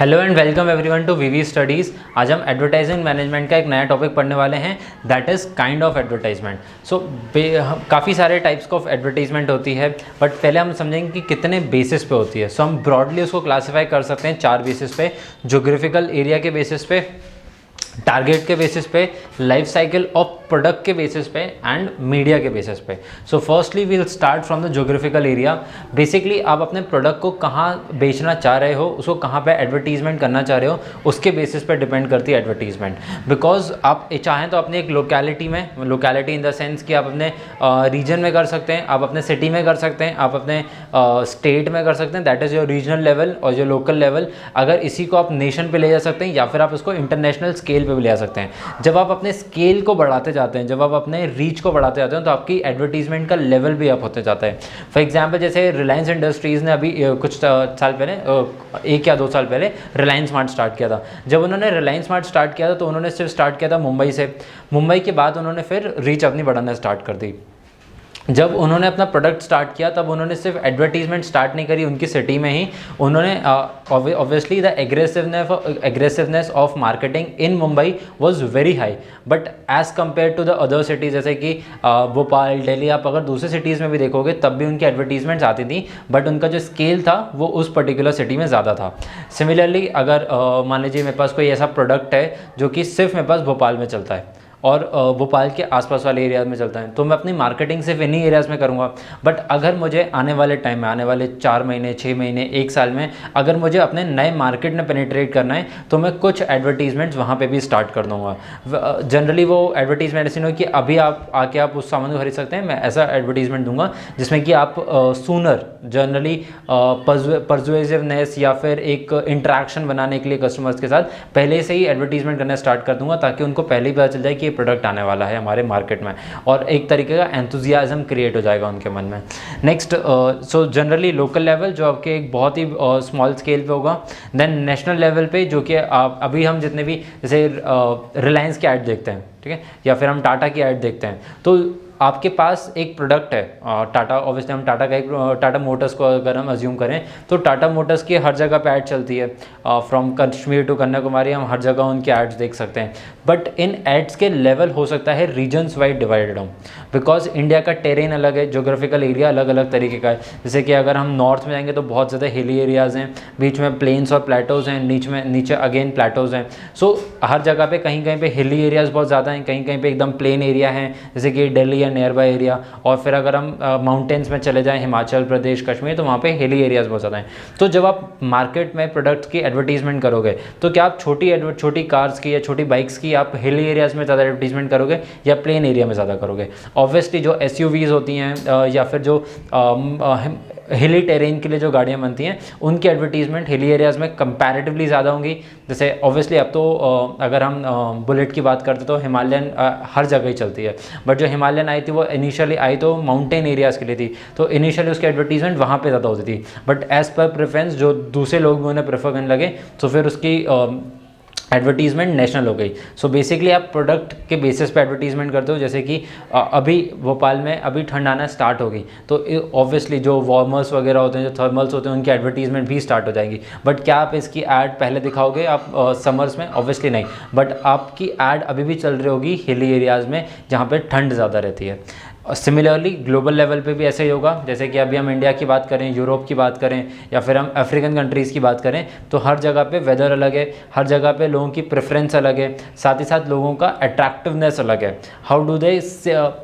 Hello and welcome everyone to VV studies. आज हम advertising management का एक नया टॉपिक पढ़ने वाले हैं, that is kind of advertisement. So काफ़ी सारे टाइप्स ऑफ एडवर्टाइजमेंट होती है, बट पहले हम समझेंगे कि कितने बेसिस पे होती है। सो हम ब्रॉडली उसको क्लासीफाई कर सकते हैं 4 बेसिस पे: ज्योग्राफिकल एरिया के बेसिस पे, टारगेट के बेसिस पे, लाइफ साइकिल ऑफ प्रोडक्ट के बेसिस पे एंड मीडिया के बेसिस पे। So firstly we will start from the geographical area. Basically आप अपने प्रोडक्ट को कहाँ बेचना चाह रहे हो, उसको कहाँ पे एडवर्टीजमेंट करना चाह रहे हो, उसके बेसिस पे डिपेंड करती है एडवर्टीजमेंट। बिकॉज आप चाहें तो अपने एक लोकेलिटी में, लोकेलिटी इन द सेंस कि आप अपने रीजन में कर सकते हैं, आप अपने सिटी में कर सकते हैं, आप अपने स्टेट में कर सकते हैं, that is your regional level और जो लोकल लेवल। अगर इसी को आप नेशन पे ले जा सकते हैं या फिर आप इसको इंटरनेशनल स्केल पे भी ले आ सकते हैं। जब आप अपने स्केल को बढ़ाते जाते हैं, जब आप अपने रीच को बढ़ाते जाते हैं, तो आपकी एडवर्टीजमेंट का लेवल भी अप होते जाता है। फॉर एग्जांपल जैसे रिलायंस इंडस्ट्रीज़ ने अभी कुछ साल पहले, 1 या 2 साल पहले रिलायंस स्मार्ट स्टार्ट किया था। जब उन्होंने रिलायंस स्मार्ट स्टार्ट किया था तो उन्होंने सिर्फ स्टार्ट किया था मुंबई से। मुंबई के बाद उन्होंने फिर रीच अपनी बढ़ाना स्टार्ट कर दी। जब उन्होंने अपना प्रोडक्ट स्टार्ट किया तब उन्होंने सिर्फ एडवर्टीजमेंट स्टार्ट नहीं करी उनकी सिटी में ही, उन्होंने obviously the aggressiveness of marketing in Mumbai was very high, but as compare to the other cities जैसे कि भोपाल, दिल्ली, आप अगर दूसरे सिटीज़ में भी देखोगे तब भी उनकी एडवर्टीजमेंट्स आती थी, बट उनका जो स्केल था वो उस पर्टिकुलर सिटी में ज़्यादा था। सिमिलरली अगर मान लीजिए मेरे पास कोई ऐसा प्रोडक्ट है जो कि सिर्फ मेरे पास भोपाल में चलता है और भोपाल के आसपास वाले एरियाज़ में चलता है, तो मैं अपनी मार्केटिंग सिर्फ इन्हीं एरियाज़ में करूँगा। बट अगर मुझे आने वाले टाइम में, आने वाले 4 महीने, 6 महीने, 1 साल में अगर मुझे अपने नए मार्केट में पेनिट्रेट करना है तो मैं कुछ एडवर्टीजमेंट्स वहाँ पे भी स्टार्ट कर दूँगा। जनरली वो एडवर्टीजमेंट ऐसी नहीं हो कि अभी आप आके आप उस सामान को खरीद सकते हैं, मैं ऐसा एडवर्टीजमेंट दूंगा जिसमें कि आप सूनर जनरली परसुएसिवनेस या फिर एक इंटरेक्शन बनाने के लिए कस्टमर्स के साथ पहले से ही एडवर्टीजमेंट करना स्टार्ट कर दूंगा, ताकि उनको पहले ही पता चल जाए कि प्रोडक्ट आने वाला है हमारे मार्केट में, और एक तरीके का एंथुजियाज्म क्रिएट हो जाएगा उनके मन में। Next, so generally local level जो आपके एक बहुत ही स्मॉल स्केल पे होगा। देन नेशनल लेवल पे जो कि अभी हम जितने भी जैसे रिलायंस की ऐड देखते हैं, ठीक है, या फिर हम टाटा की ऐड देखते हैं, तो आपके पास एक प्रोडक्ट है टाटा, ऑब्वियसली हम टाटा का एक टाटा मोटर्स को अगर हम अज्यूम करें तो टाटा मोटर्स की हर जगह पे ऐड चलती है, फ्रॉम कश्मीर टू कन्याकुमारी हम हर जगह उनके एड्स देख सकते हैं। बट इन एड्स के लेवल हो सकता है रीजन्स वाइज डिवाइडेड हो, बिकॉज इंडिया का टेरेन अलग है, जोग्राफिकल एरिया अलग अलग तरीके का है। जैसे कि अगर हम नॉर्थ में जाएंगे तो बहुत ज़्यादा हिली एरियाज़ हैं, बीच में प्लेन्स और प्लेटोज़ हैं, नीचे अगेन प्लेटोज़ हैं। सो हर जगह पे कहीं कहीं पे हिली एरियाज़ बहुत ज़्यादा हैं, कहीं कहीं पे एकदम प्लेन एरिया हैं जैसे कि दिल्ली या नियर बाय एरिया। और फिर अगर हम माउंटेन्स में चले जाएं, हिमाचल प्रदेश, कश्मीर, तो वहाँ पे हिली एरियाज़ बहुत ज़्यादा हैं। तो जब आप मार्केट में प्रोडक्ट की एडवर्टीजमेंट करोगे तो क्या आप छोटी कार्स की या छोटी बाइक्स की आप हिली एरियाज़ में ज़्यादा एडवर्टीजमेंट करोगे या प्लेन एरिया में ज़्यादा करोगे? ऑब्वियसली जो SUVs होती हैं या फिर जो हिली टेरेन के लिए जो गाड़ियाँ बनती हैं उनकी एडवर्टीजमेंट हिली एरियाज़ में कंपैरेटिवली ज़्यादा होंगी। जैसे ऑब्वियसली अब तो अगर हम बुलेट की बात करते तो हिमालयन हर जगह ही चलती है, बट जो हिमालयन आई थी वो इनिशियली आई तो माउंटेन एरियाज़ के लिए थी, तो इनिशियली उसकी एडवर्टीजमेंट वहाँ पे ज़्यादा होती थी। बट एज़ पर प्रेफरेंस जो दूसरे लोग भी उन्हें प्रेफर करने लगे तो फिर उसकी एडवर्टीजमेंट नेशनल हो गई। सो बेसिकली आप प्रोडक्ट के बेसिस पे एडवर्टीजमेंट करते हो। जैसे कि अभी भोपाल में अभी ठंड आना स्टार्ट हो गई तो ऑब्वियसली जो वार्मर्स वगैरह होते हैं, जो थर्मल्स होते हैं, उनकी एडवर्टीजमेंट भी स्टार्ट हो जाएगी। बट क्या आप इसकी ऐड पहले दिखाओगे आप समर्स में? ऑब्वियसली नहीं, बट आपकी ऐड अभी भी चल रही होगी हिली एरियाज़ में जहाँ पर ठंड ज़्यादा रहती है। सिमिलरली ग्लोबल लेवल पे भी ऐसे ही होगा। जैसे कि अभी हम इंडिया की बात करें, यूरोप की बात करें या फिर हम अफ्रीकन कंट्रीज़ की बात करें, तो हर जगह पे वेदर अलग है, हर जगह पे लोगों की प्रेफरेंस अलग है, साथ ही साथ लोगों का अट्रैक्टिवनेस अलग है। How do they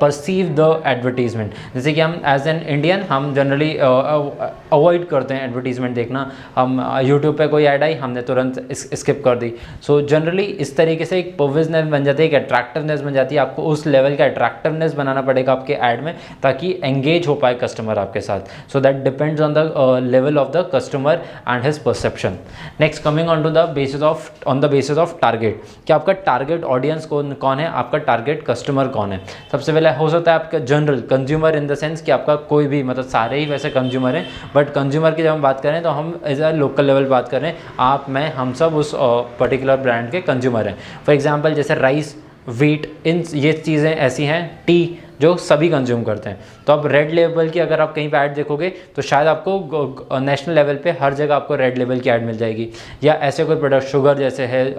perceive the advertisement? जैसे कि हम एज एन इंडियन हम जनरली अवॉइड करते हैं एडवर्टीजमेंट देखना। हम यूट्यूब पे कोई ऐड आई हमने तुरंत स्किप कर दी। सो जनरली इस तरीके से एक परविजनेस बन जाती है, एक अट्रैक्टिवनेस बन जाती है। आपको उस लेवल का अट्रैक्टिवनेस बनाना पड़ेगा आपके ऐड में ताकि एंगेज हो पाए कस्टमर आपके साथ। So that depends on the level of the customer and his perception. Next, coming on to the basis of target, कि आपका टारगेट ऑडियंस कौन है, आपका टारगेट कस्टमर कौन है। सबसे पहले हो सकता है आपका general consumer, in the sense कि आपका कोई भी, मतलब सारे ही वैसे कंज्यूमर हैं, बट कंज्यूमर की जब हम बात करें तो हम एज अ लोकल लेवल बात कर रहे हैं, आप, मैं, हम सब उस पर्टिकुलर ब्रांड के कंज्यूमर हैं। फॉर एग्जाम्पल जैसे राइस, वीट, इन ये चीज़ें ऐसी हैं, टी, जो सभी कंज्यूम करते हैं। तो अब रेड लेबल की अगर आप कहीं पे ऐड देखोगे तो शायद आपको नेशनल लेवल पे हर जगह आपको रेड लेबल की ऐड मिल जाएगी, या ऐसे कोई प्रोडक्ट शुगर जैसे है,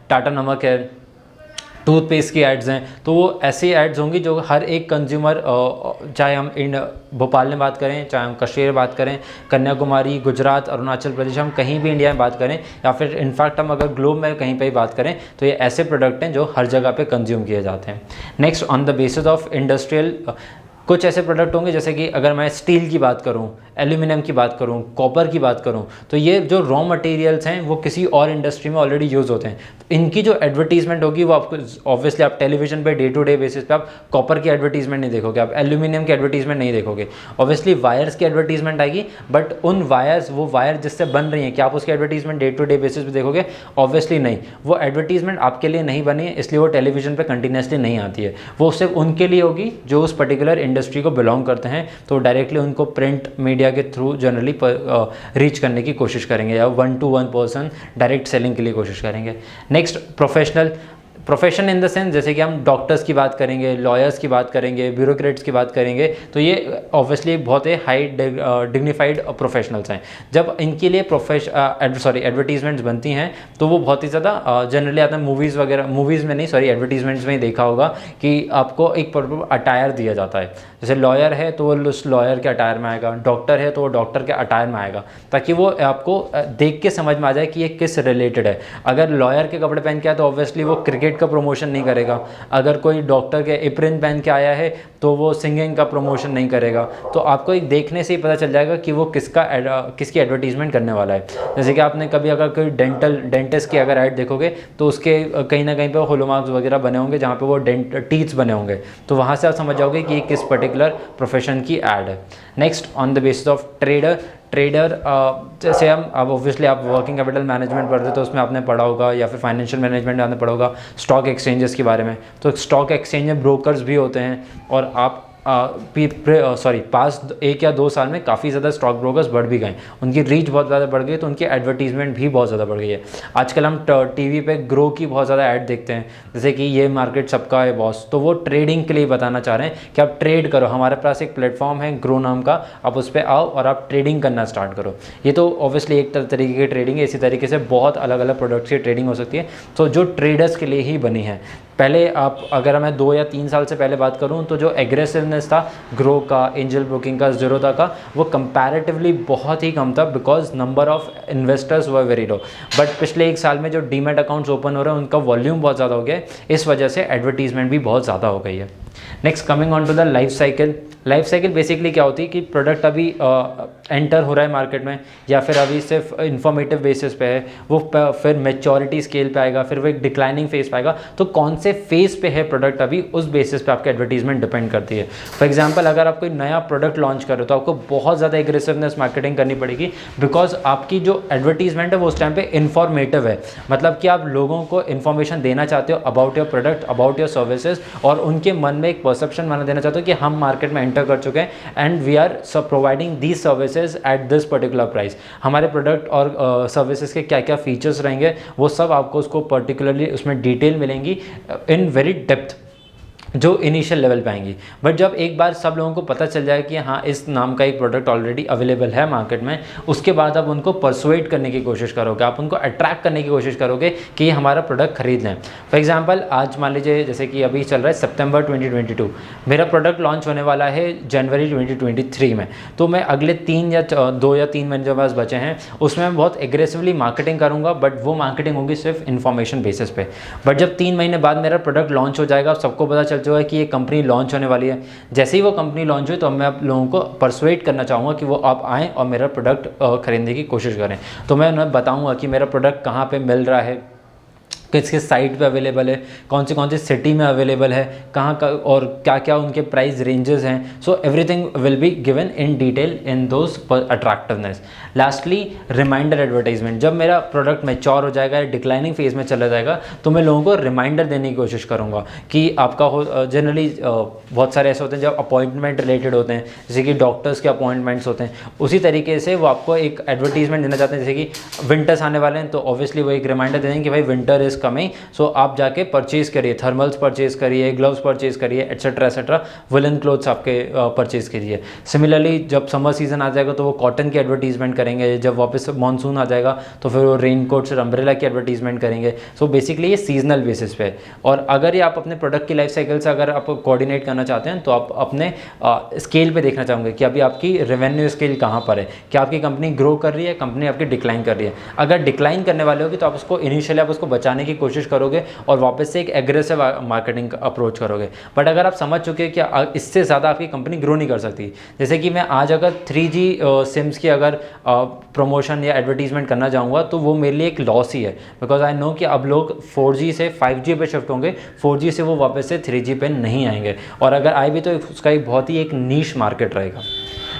टाटा नमक है, टूथपेस्ट की एड्स हैं, तो वो ऐसी एड्स होंगी जो हर एक कंज्यूमर, चाहे हम भोपाल में बात करें, चाहे हम कश्मीर में बात करें, कन्याकुमारी, गुजरात, अरुणाचल प्रदेश, हम कहीं भी इंडिया में बात करें, या फिर इनफैक्ट हम अगर ग्लोब में कहीं पे बात करें, तो ये ऐसे प्रोडक्ट हैं जो हर जगह पे कंज्यूम किए जाते हैं। Next, on the basis of industrial, कुछ ऐसे प्रोडक्ट होंगे जैसे कि अगर मैं स्टील की बात करूं, एल्यूमिनियम की बात करूं, कॉपर की बात करूं, तो ये जो रॉ मटेरियल्स हैं वो किसी और इंडस्ट्री में ऑलरेडी यूज़ होते हैं। तो इनकी जो एडवर्टीजमेंट होगी वो आपको ऑब्वियसली, आप टेलीविजन पे डे टू डे बेसिस पे आप कॉपर की एडवर्टीजमेंट नहीं देखोगे, आप एल्यूमिनियम की एडवर्टीजमेंट नहीं देखोगे। ऑब्वियसली वायर्स की एडवर्टीजमेंट आएगी, बट उन वायर्स, वो वायर जिससे बन रही हैं, क्या आप उसकी advertisement day to day basis पे देखोगे? ऑब्वियसली नहीं। वो एडवर्टीजमेंट आपके लिए नहीं बनी है, इसलिए वो टेलीविजन पर कंटिन्यूसली नहीं आती है। वो सिर्फ उनके लिए होगी जो उस पर्टिकुलर इंडस्ट्री को बिलोंग करते हैं, तो डायरेक्टली उनको प्रिंट मीडिया के थ्रू जनरली रीच करने की कोशिश करेंगे, या 1 to 1 पर्सन डायरेक्ट सेलिंग के लिए कोशिश करेंगे। Next, profession in the sense, जैसे कि हम डॉक्टर्स की बात करेंगे, लॉयर्स की बात करेंगे, ब्यूरोक्रेट्स की बात करेंगे, तो ये ऑब्वियसली बहुत ही हाई डिग्निफाइड प्रोफेशनल्स हैं। जब इनके लिए एडवर्टीजमेंट्स बनती हैं तो वो बहुत ही ज़्यादा जनरली आता है मूवीज़ वगैरह, मूवीज़ में नहीं, एडवर्टीजमेंट्स में ही देखा होगा कि आपको एक अटायर दिया जाता है। जैसे लॉयर है तो वो उस लॉयर के अटायर में आएगा, डॉक्टर है तो वो डॉक्टर के अटायर में आएगा, ताकि वो आपको देख के समझ में आ जाए कि ये किस रिलेटेड है। अगर लॉयर के कपड़े पहन के आया तो ऑब्वियसली वो क्रिकेट का प्रमोशन नहीं करेगा, अगर कोई डॉक्टर के एप्रन पहन के आया है तो वो सिंगिंग का प्रमोशन नहीं करेगा। तो आपको एक देखने से ही पता चल जाएगा कि वो किसकी एडवर्टीजमेंट करने वाला है। जैसे कि आपने कभी अगर कोई डेंटिस्ट की अगर ऐड देखोगे तो उसके कहीं ना कहीं पे होलोमार्क्स वगैरह बने होंगे जहाँ पे वो टीथ्स बने होंगे, तो वहाँ से आप समझ जाओगे कि किस पर्टिकुलर प्रोफेशन की ऐड है। Next, on the basis of trader, जैसे हम, अब ऑब्वियसली आप वर्किंग कैपिटल मैनेजमेंट पढ़ते तो उसमें आपने पढ़ा होगा, या फिर फाइनेंशियल मैनेजमेंट में आपने पढ़ा होगा स्टॉक एक्सचेंजेस के बारे में। तो स्टॉक एक्सचेंज में ब्रोकर्स भी होते हैं, और आप पास्ट 1 या 2 साल में काफ़ी ज़्यादा स्टॉक ब्रोकर्स बढ़ भी गए, उनकी रीच बहुत ज़्यादा बढ़ गई, तो उनकी एडवर्टीजमेंट भी बहुत ज़्यादा बढ़ गई है। आजकल हम टीवी पे ग्रो की बहुत ज़्यादा ऐड देखते हैं, जैसे कि ये मार्केट सबका है बॉस, तो वो ट्रेडिंग के लिए बताना चाह रहे हैं कि आप ट्रेड करो, हमारे पास एक प्लेटफॉर्म है ग्रो नाम का, आप उस पर आओ और आप ट्रेडिंग करना स्टार्ट करो। ये तो ऑब्वियसली एक तरीके की ट्रेडिंग है, इसी तरीके से बहुत अलग अलग प्रोडक्ट्स की ट्रेडिंग हो सकती है, तो जो ट्रेडर्स के लिए ही बनी है। पहले आप, अगर मैं 2 या 3 साल से पहले बात करूं तो जो एग्रेसिवनेस था ग्रो का, एंजल ब्रोकिंग का, ज़ीरोधा का, वो कंपैरेटिवली बहुत ही कम था, because number of investors were very low. But पिछले 1 साल में जो डीमैट अकाउंट्स ओपन हो रहे हैं उनका वॉल्यूम बहुत ज़्यादा हो गया है, इस वजह से एडवर्टीजमेंट भी बहुत ज़्यादा हो गई है। Next, coming on to the life cycle basically क्या होती है कि प्रोडक्ट अभी एंटर हो रहा है मार्केट में, या फिर अभी सिर्फ इंफॉर्मेटिव बेसिस पे है, वो फिर मैच्योरिटी स्केल पे आएगा, फिर वो एक डिक्लाइनिंग फेज पे आएगा, तो कौन से फेज पे है प्रोडक्ट अभी, उस बेसिस पे आपकी एडवर्टीजमेंट डिपेंड करती है। फॉर एग्जांपल, अगर आप कोई नया प्रोडक्ट लॉन्च कर रहे हो तो आपको बहुत ज़्यादा एग्रेसिवनेस मार्केटिंग करनी पड़ेगी, बिकॉज आपकी जो एडवर्टीजमेंट है वो उस टाइम पे इन्फॉर्मेटिव है, मतलब कि आप लोगों को इन्फॉर्मेशन देना चाहते हो about your product, about your services, और उनके मन में एक परसेप्शन बना देना चाहते हो कि हम मार्केट में एंटर कर चुके हैं and we are providing these services at this particular price. हमारे प्रोडक्ट और सर्विसेज के क्या क्या फीचर्स रहेंगे वो सब आपको उसको पर्टिकुलरली उसमें डिटेल मिलेंगी इन वेरी डेप्थ, जो इनिशियल लेवल पे आएंगी। बट जब एक बार सब लोगों को पता चल जाए कि हाँ इस नाम का एक प्रोडक्ट ऑलरेडी अवेलेबल है मार्केट में, उसके बाद आप उनको परसुएट करने की कोशिश करोगे, आप उनको अट्रैक्ट करने की कोशिश करोगे कि ये हमारा प्रोडक्ट खरीद लें। फॉर एग्जांपल, आज मान लीजिए जैसे कि अभी चल रहा है सितंबर 2022, मेरा प्रोडक्ट लॉन्च होने वाला है जनवरी 2023 में, तो मैं अगले 2 या 3 महीने जो पास बचे हैं उसमें मैं बहुत एग्रेसिवली मार्केटिंग करूँगा, बट वो मार्केटिंग होगी सिर्फ इन्फॉर्मेशन बेसिस पे। बट जब 3 महीने बाद मेरा प्रोडक्ट लॉन्च हो जाएगा, सबको पता चल जो है कि ये कंपनी लॉन्च होने वाली है, जैसे ही वो कंपनी लॉन्च हुई तो मैं आप लोगों को परसुएट करना चाहूँगा कि वो आप आएँ और मेरा प्रोडक्ट खरीदने की कोशिश करें। तो मैं उन्हें बताऊँगा कि मेरा प्रोडक्ट कहाँ पे मिल रहा है, किसके साइट पे अवेलेबल है, कौन सी सिटी में अवेलेबल है, कहाँ का, और क्या क्या उनके प्राइस रेंजेस हैं। So everything will be given in detail in those attractiveness. Lastly, reminder advertisement. जब मेरा प्रोडक्ट मैच्योर हो जाएगा, डिक्लाइनिंग फेज में चला जाएगा, तो मैं लोगों को रिमाइंडर देने की कोशिश करूँगा कि आपका जनरली बहुत सारे ऐसे होते हैं जब अपॉइंटमेंट रिलेटेड होते हैं, जैसे कि डॉक्टर्स के अपॉइंटमेंट्स होते हैं, उसी तरीके से वो आपको एक एडवर्टीजमेंट देना चाहते हैं। जैसे कि विंटर्स आने वाले हैं तो ऑब्वियसली वो एक रिमाइंडर दे देंगे कि भाई विंटर इज इज़ कमिंग, सो आप जाके परचेज़ करिए, थर्मल्स परचेज़ करिए, ग्लव्स परचेज़ करिए, एट्सेट्रा एट्सेट्रा, वुलन क्लोथ्स आपके परचेज़ कीजिए। सिमिलरली जब समर सीज़न आ जाएगा तो वो कॉटन की एडवर्टीजमेंट करेंगे, जब वापस मानसून आ जाएगा तो फिर वो रेन कोट्स और अम्ब्रेला की एडवर्टीजमेंट करेंगे। सो बेसिकली ये सीजनल बेसिस पे है। और अगर ये आप अपने प्रोडक्ट की लाइफ साइकिल से अगर आप कोऑर्डिनेट करना चाहते हैं तो आप अपने स्केल पे देखना चाहोगे कि अभी आपकी रेवेन्यू स्केल कहाँ पर है, क्या आपकी कंपनी ग्रो कर रही है, कंपनी आपकी डिक्लाइन कर रही है। अगर डिक्लाइन करने वाले होगी तो आप उसको इनिशियली आप उसको बचाने की कोशिश करोगे और वापस से एक एग्रेसिव मार्केटिंग अप्रोच करोगे। बट अगर आप समझ चुके हैं कि इससे ज़्यादा आपकी कंपनी ग्रो नहीं कर सकती, जैसे कि मैं आज अगर 3G सिम्स की अगर प्रमोशन या एडवर्टीजमेंट करना चाहूँगा तो वो मेरे लिए एक लॉस ही है, बिकॉज आई नो कि अब लोग 4G से 5G पे शिफ्ट होंगे, 4G से वो वापस से 3G पे नहीं आएंगे, और अगर आए भी तो उसका एक बहुत ही एक नीश मार्केट रहेगा।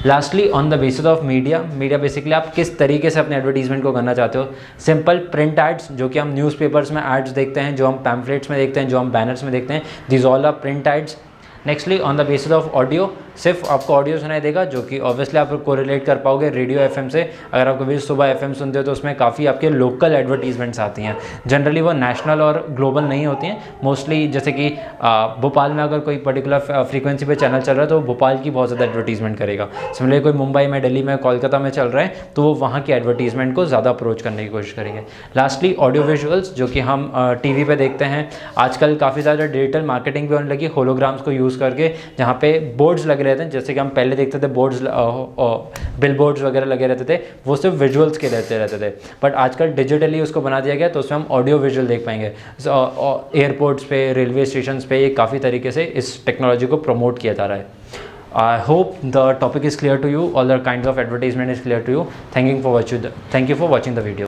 Lastly on the basis of media basically आप किस तरीके से अपने एडवर्टीजमेंट को करना चाहते हो। सिंपल प्रिंट एड्स, जो कि हम न्यूज़पेपर्स में एड्स देखते हैं, जो हम पैम्फलेट्स में देखते हैं, जो हम बैनर्स में देखते हैं, this all are print ads. Nextly on the basis of audio, सिर्फ आपको ऑडियो सुनाई देगा, जो कि ऑब्वियसली आप कोरिलेट कर पाओगे रेडियो एफएम से। अगर आप कभी सुबह एफएम सुनते हो तो उसमें काफ़ी आपके लोकल एडवर्टीजमेंट्स आती हैं, जनरली वो नेशनल और ग्लोबल नहीं होती हैं। मोस्टली जैसे कि भोपाल में अगर कोई पर्टिकुलर फ्रीक्वेंसी पे चैनल चल रहा है तो भोपाल की बहुत ज़्यादा एडवर्टीजमेंट करेगा। सिमिलरली कोई मुंबई में, दिल्ली में, कोलकाता में चल रहा है तो वो वहाँ की एडवर्टीजमेंट को ज़्यादा अप्रोच करने की कोशिश करेंगे। लास्टली ऑडियो विजुअल्स, जो कि हम टीवी पे देखते हैं। आजकल काफ़ी ज़्यादा डिजिटल मार्केटिंग भी होने लगी होलोग्राम्स को यूज़ करके, जहाँ पे बोर्ड्स लगे रहते हैं, जैसे कि हम पहले देखते थे बोर्ड्स, बिल बोर्ड्स वगैरह लगे रहते थे, वो सिर्फ विजुअल्स के रहते थे। बट आजकल डिजिटली उसको बना दिया गया तो उसमें हम ऑडियो विजुअल देख पाएंगे। एयरपोर्ट्स पे, रेलवे स्टेशन पे ये काफ़ी तरीके से इस टेक्नोलॉजी को प्रमोट किया जा रहा है। I hope the topic is clear to you, all the kinds of advertisement is clear to you. Thank you for watching the video.